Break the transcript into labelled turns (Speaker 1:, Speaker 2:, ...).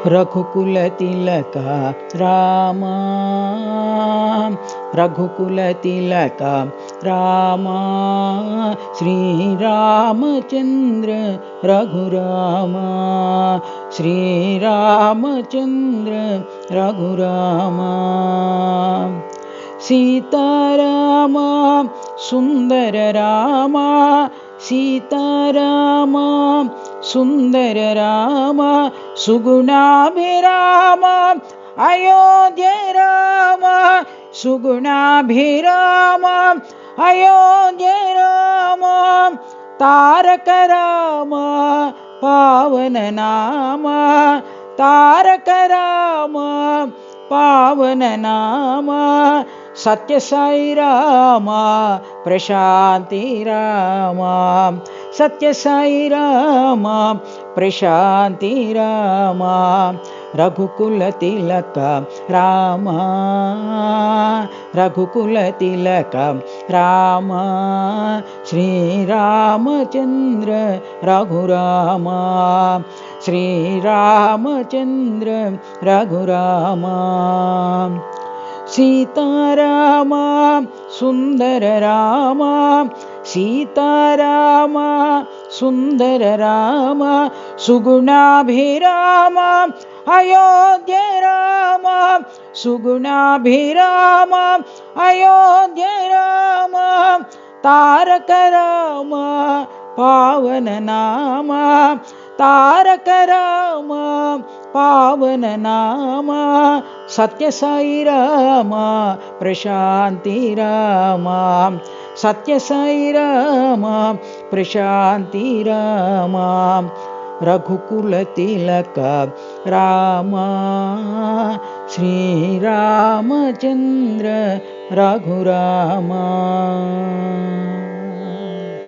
Speaker 1: रघुकुल तिलक रामा रघुकुल तिलक रामा श्रीरामचंद्र रघुरामा श्रीरामचंद्र रघुरामा सीतारामा सुंदर रामा सीतारामा सुंदर रामा सुगुणाभिराम अयोध्य राम सुगुणाभिराम अयोध्य राम तारक राम पावन नाम तारक राम पावन नाम सत्य साई राम प्रशांति राम सत्य साई राम प्रशांति राम रघुकुल तिलक राम रघुकुल तिलक राम श्रीरामचंद्र रघुराम श्रीरामचंद्र रघुराम सीताराम सुंदर राम सीताराम सुंदर राम सुगुणाभिराम अयोध्य राम सुगुणाभिराम अयोध्य राम तारक राम पावन नाम तारक राम पावन नाम सत्य साई राम प्रशांति राम सत्य साई राम प्रशांति राम रघुकुल तिलक राम श्रीरामचंद्र रघुरामा।